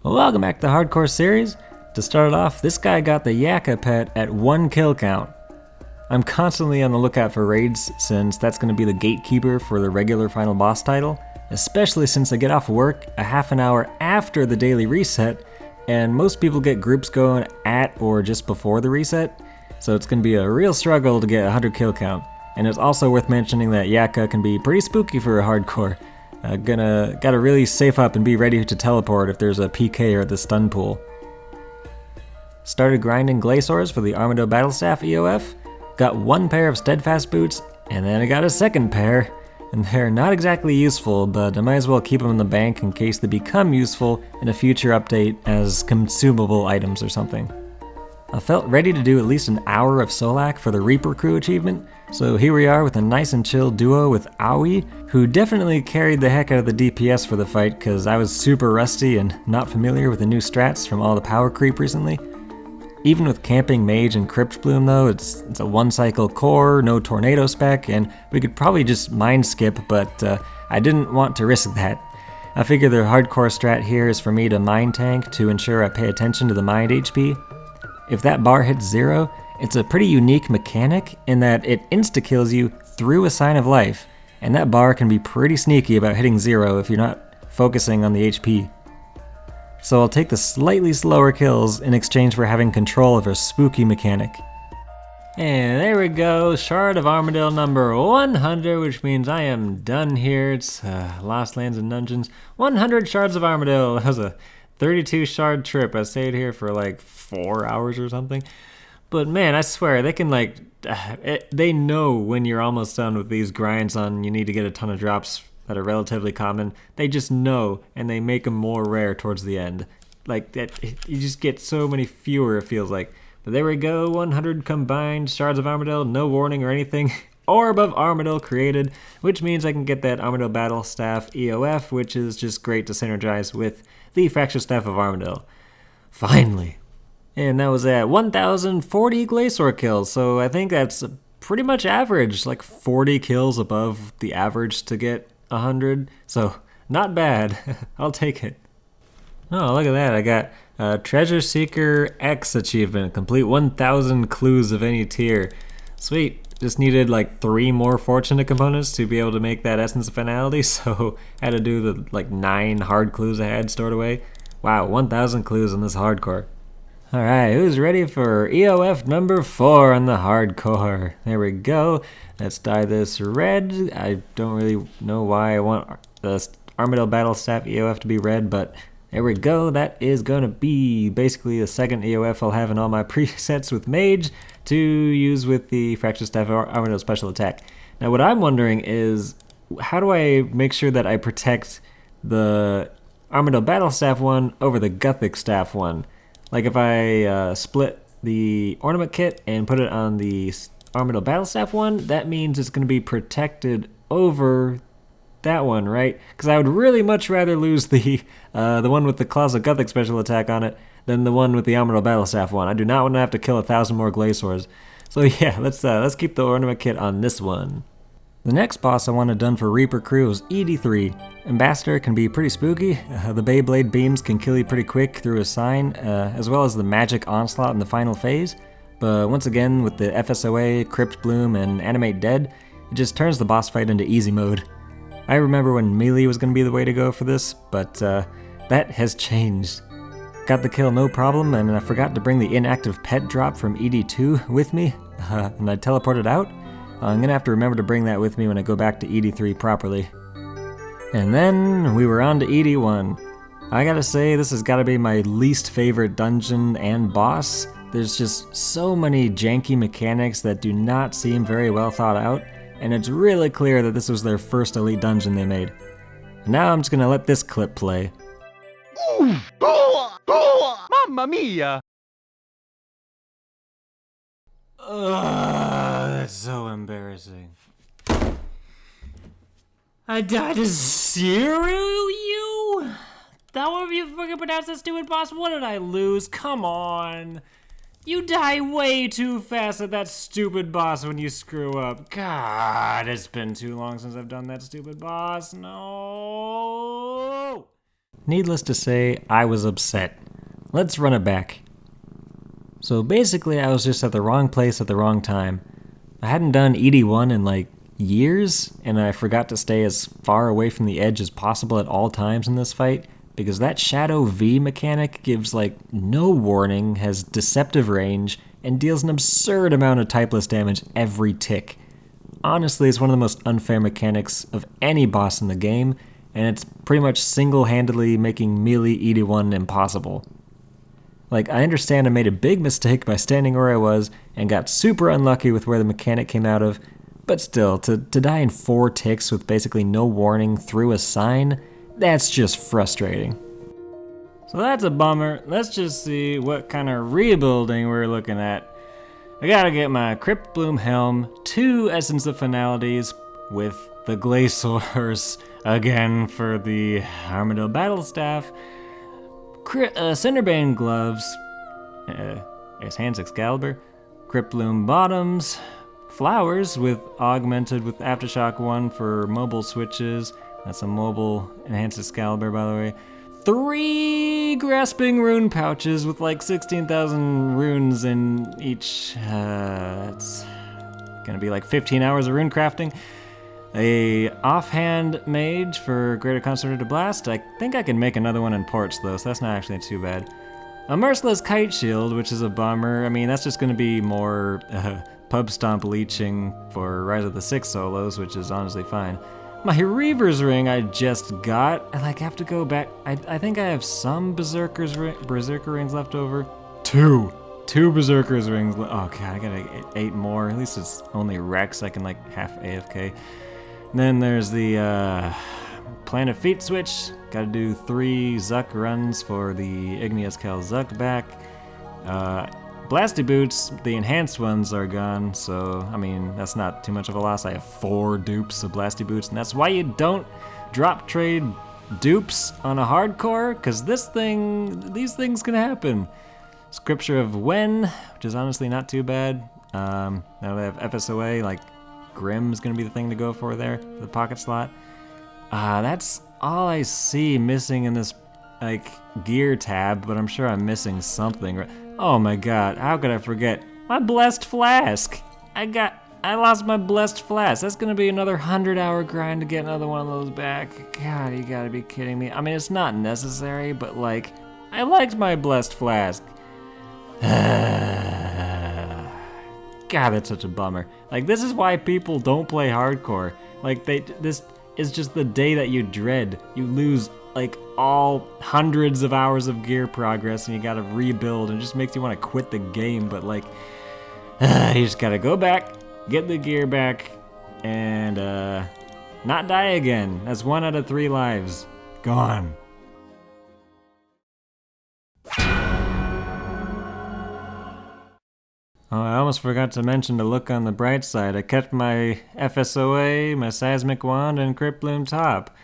Welcome back to the Hardcore series. To start it off, this guy got the Yakka pet at 1 kill count. I'm constantly on the lookout for raids since that's going to be the gatekeeper for the regular final boss title, especially since I get off work a half an hour after the daily reset, and most people get groups going at or just before the reset, so it's going to be a real struggle to get a 100 kill count. And it's also worth mentioning that Yakka can be pretty spooky for a hardcore. Gotta really safe up and be ready to teleport if there's a PK or the stun pool. Started grinding glazurs for the Armado Battlestaff EOF, got 1 pair of steadfast boots, and then I got a second pair. And they're not exactly useful, but I might as well keep them in the bank in case they become useful in a future update as consumable items or something. I felt ready to do at least an hour of Solak for the Reaper Crew achievement, so here we are with a nice and chill duo with Aoi, who definitely carried the heck out of the DPS for the fight because I was super rusty and not familiar with the new strats from all the power creep recently. Even with camping Mage and Crypt Bloom though, it's a 1 cycle core, no tornado spec, and we could probably just mind skip, but I didn't want to risk that. I figure the hardcore strat here is for me to mind tank to ensure I pay attention to the mind HP. If that bar hits 0, it's a pretty unique mechanic in that it insta-kills you through a sign of life, and that bar can be pretty sneaky about hitting 0 if you're not focusing on the HP. So I'll take the slightly slower kills in exchange for having control of a spooky mechanic. And there we go, Shard of Armadale number 100, which means I am done here. It's Lost Lands and Dungeons. 100 Shards of Armadale. That was a 32 shard trip. I stayed here for like 4 hours or something. But man, I swear, they can they know when you're almost done with these grinds on you need to get a ton of drops that are relatively common. They just know, and they make them more rare towards the end. Like, that, you just get so many fewer, it feels like. But there we go, 100 combined Shards of Armadale, no warning or anything. Orb of Armadale created, which means I can get that Armadale Battle Staff EOF, which is just great to synergize with the Fracture Staff of Armadale. Finally. And that was at 1,040 glazur kills, so I think that's pretty much average, like 40 kills above the average to get 100, so not bad. I'll take it. Oh, look at that, I got Treasure Seeker X achievement, complete 1,000 clues of any tier. Sweet. Just needed like 3 more fortunate components to be able to make that Essence of Finality, so had to do the like 9 hard clues I had stored away. Wow, 1,000 clues on this hardcore. Alright, who's ready for EOF number 4 on the hardcore? There we go. Let's dye this red. I don't really know why I want the Armadale Battle Staff EOF to be red, but there we go. That is going to be basically the second EOF I'll have in all my presets with Mage to use with the Fracture Staff Armadale Special Attack. Now what I'm wondering is, how do I make sure that I protect the Armadale Battle Staff one over the Gothic Staff one? Like if I split the ornament kit and put it on the Armadale Battle Staff one, that means it's going to be protected over that one, right? Because I would really much rather lose the one with the Claws of Gothic special attack on it than the one with the Armadale Battle Staff one. I do not want to have to kill 1,000 more glazurs. So yeah, let's keep the ornament kit on this one. The next boss I wanted done for Reaper Crew was ED3. Ambassador can be pretty spooky. The Beyblade beams can kill you pretty quick through a sign, as well as the magic onslaught in the final phase. But once again, with the FSOA, Crypt Bloom, and Animate Dead, it just turns the boss fight into easy mode. I remember when melee was going to be the way to go for this, but that has changed. Got the kill no problem, and I forgot to bring the inactive pet drop from ED2 with me, and I teleported out. I'm going to have to remember to bring that with me when I go back to ED3 properly. And then we were on to ED1. I gotta say, this has gotta be my least favorite dungeon and boss. There's just so many janky mechanics that do not seem very well thought out, and it's really clear that this was their first elite dungeon they made. And now I'm just gonna let this clip play. Mamma mia! That's so embarrassing. I died to zero, you? That one of you fucking pronounced that stupid boss? What did I lose? Come on. You die way too fast at that stupid boss when you screw up. God, it's been too long since I've done that stupid boss. No. needless to say, I was upset. Let's run it back. So basically, I was just at the wrong place at the wrong time. I hadn't done ED1 in like years, and I forgot to stay as far away from the edge as possible at all times in this fight, because that Shadow V mechanic gives like no warning, has deceptive range, and deals an absurd amount of typeless damage every tick. Honestly, it's one of the most unfair mechanics of any boss in the game, and it's pretty much single-handedly making melee ED1 impossible. Like, I understand I made a big mistake by standing where I was, and got super unlucky with where the mechanic came out of, but still, to die in 4 ticks with basically no warning through a sign, that's just frustrating. So that's a bummer. Let's just see what kind of rebuilding we're looking at. I gotta get my Crypt Bloom Helm, 2 Essence of Finalities with the glazurs again for the Armadillo Battle Staff, Cinderbane Gloves, Hans Excalibur, Crypt Bloom Bottoms, Flowers with augmented with Aftershock 1 for mobile switches. That's a mobile enhanced Excalibur, by the way. 3 Grasping Rune pouches with like 16,000 runes in each. That's gonna be like 15 hours of rune crafting. A offhand mage for greater concentrated blast. I think I can make another one in ports though, so that's not actually too bad. A merciless kite shield, which is a bummer. I mean, that's just gonna be more pub stomp leeching for Rise of the Six solos, which is honestly fine. My Reaver's Ring I just got. I like have to go back. I think I have some Berserker rings left over. Two Berserker's rings. Oh god, I gotta get 8 more. At least it's only Rex. I can like half AFK. And then there's the Planet Feet switch. Gotta do 3 Zuck runs for the Igneous Cal Zuck back. Blasty Boots, the enhanced ones are gone, so, I mean, that's not too much of a loss. I have 4 dupes of Blasty Boots, and that's why you don't drop trade dupes on a hardcore, because these things can happen. Scripture of When, which is honestly not too bad. Now they have FSOA, like, Grimm's gonna be the thing to go for there, for the pocket slot. That's all I see missing in this, like, gear tab, but I'm sure I'm missing something. Oh my god, how could I forget? My Blessed Flask! I lost my Blessed Flask. That's gonna be another 100-hour grind to get another one of those back. God, you gotta be kidding me. I mean, it's not necessary, but like, I liked my Blessed Flask. God, that's such a bummer. Like, this is why people don't play hardcore. Like, this is just the day that you dread. You lose, like, all hundreds of hours of gear progress and you gotta rebuild, and it just makes you want to quit the game, but like, you just gotta go back, get the gear back, and not die again. That's 1 out of 3 lives. Gone. Oh, I almost forgot to mention to look on the bright side. I kept my FSOA, my Seismic Wand, and Crypt Bloom top.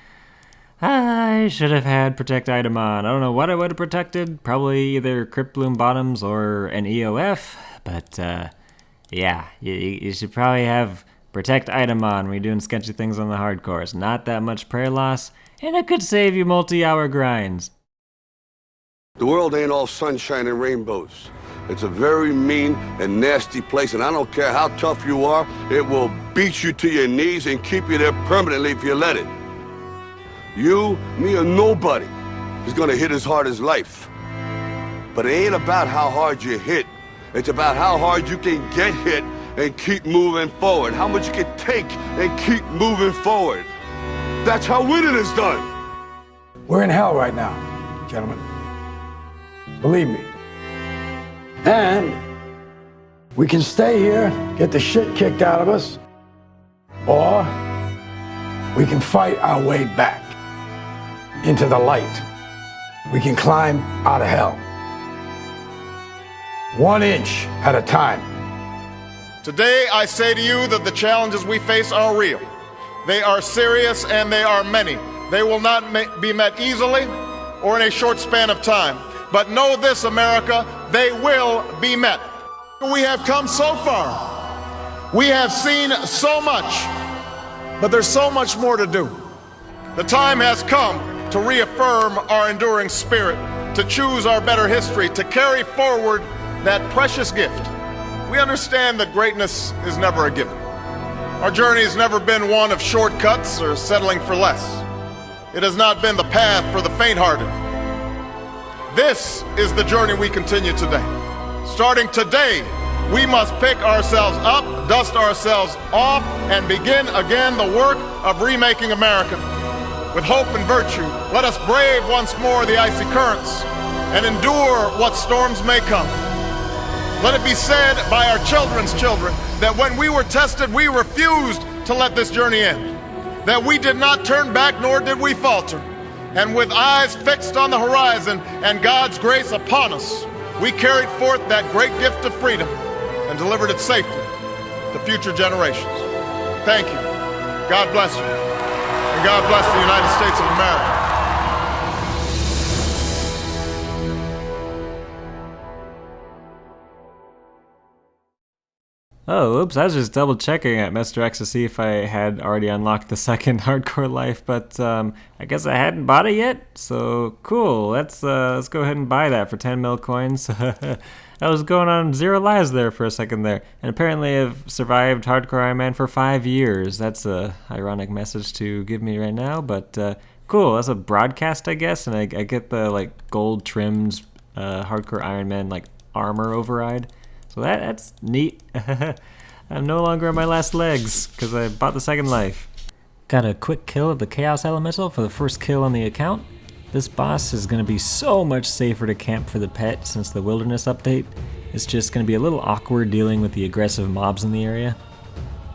I should have had Protect Item on. I don't know what I would have protected. Probably either Crypt Bloom Bottoms or an EOF. But, yeah, you should probably have Protect Item on when you're doing sketchy things on the hardcores. Not that much prayer loss, and it could save you multi-hour grinds. The world ain't all sunshine and rainbows. It's a very mean and nasty place, and I don't care how tough you are, it will beat you to your knees and keep you there permanently if you let it. You, me, or nobody is gonna hit as hard as life. But it ain't about how hard you hit. It's about how hard you can get hit and keep moving forward. How much you can take and keep moving forward. That's how winning is done. We're in hell right now, gentlemen. Believe me. And we can stay here, get the shit kicked out of us, or we can fight our way back into the light. We can climb out of hell. 1 inch at a time. Today, I say to you that the challenges we face are real. They are serious and they are many. They will not be met easily or in a short span of time. But know this, America, they will be met. We have come so far. We have seen so much, but there's so much more to do. The time has come to reaffirm our enduring spirit, to choose our better history, to carry forward that precious gift. We understand that greatness is never a given. Our journey has never been one of shortcuts or settling for less. It has not been the path for the faint-hearted. This is the journey we continue today. Starting today, we must pick ourselves up, dust ourselves off, and begin again the work of remaking America. With hope and virtue, let us brave once more the icy currents and endure what storms may come. Let it be said by our children's children that when we were tested, we refused to let this journey end. That we did not turn back, nor did we falter. And with eyes fixed on the horizon and God's grace upon us, we carried forth that great gift of freedom and delivered it safely to future generations. Thank you. God bless you. And God bless the United States of America. Oh, oops, I was just double checking at Mr. X to see if I had already unlocked the second Hardcore Life, but I guess I hadn't bought it yet, so cool. Let's go ahead and buy that for 10 mil coins. I was going on 0 lives there for a second there, and apparently I've survived Hardcore Ironman for 5 years. That's a ironic message to give me right now, but cool. That's a broadcast, I guess, and I get the like gold trimmed Hardcore Ironman like armor override. So that's neat. I'm no longer on my last legs because I bought the second life. Got a quick kill of the Chaos Elemental for the first kill on the account. This boss is going to be so much safer to camp for the pet since the Wilderness update. It's just going to be a little awkward dealing with the aggressive mobs in the area.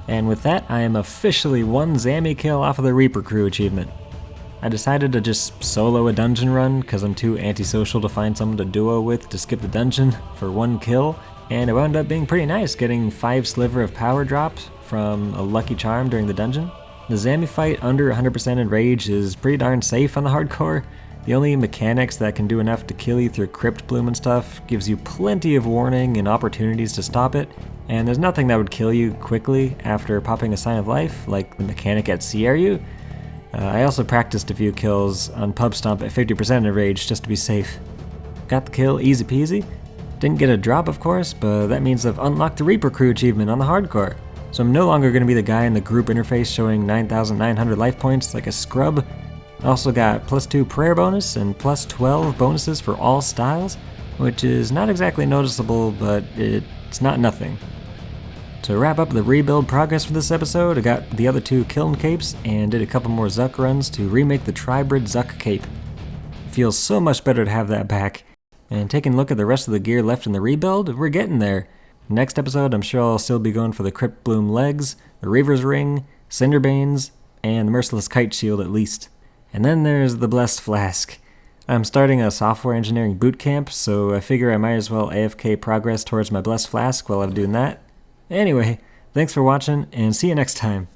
And with that, I am officially 1 Zammy kill off of the Reaper Crew achievement. I decided to just solo a dungeon run because I'm too antisocial to find someone to duo with to skip the dungeon for 1 kill. And it wound up being pretty nice, getting 5 sliver of power drops from a lucky charm during the dungeon. The Zammy fight under 100% in rage is pretty darn safe on the hardcore. The only mechanics that can do enough to kill you through Crypt Bloom and stuff gives you plenty of warning and opportunities to stop it, and there's nothing that would kill you quickly after popping a Sign of Life, like the mechanic at CRU. I also practiced a few kills on Pub Stomp at 50% in rage just to be safe. Got the kill easy peasy. Didn't get a drop, of course, but that means I've unlocked the Reaper Crew achievement on the hardcore. So I'm no longer going to be the guy in the group interface showing 9,900 life points like a scrub. I also got +2 prayer bonus and +12 bonuses for all styles, which is not exactly noticeable, but it's not nothing. To wrap up the rebuild progress for this episode, I got the other 2 Kiln Capes and did a couple more Zuck runs to remake the Tribrid Zuck Cape. It feels so much better to have that back. And taking a look at the rest of the gear left in the rebuild, we're getting there. Next episode, I'm sure I'll still be going for the Crypt Bloom legs, the Reaver's Ring, Cinderbanes, and the Merciless Kite Shield at least. And then there's the Blessed Flask. I'm starting a software engineering boot camp, so I figure I might as well AFK progress towards my Blessed Flask while I'm doing that. Anyway, thanks for watching, and see you next time.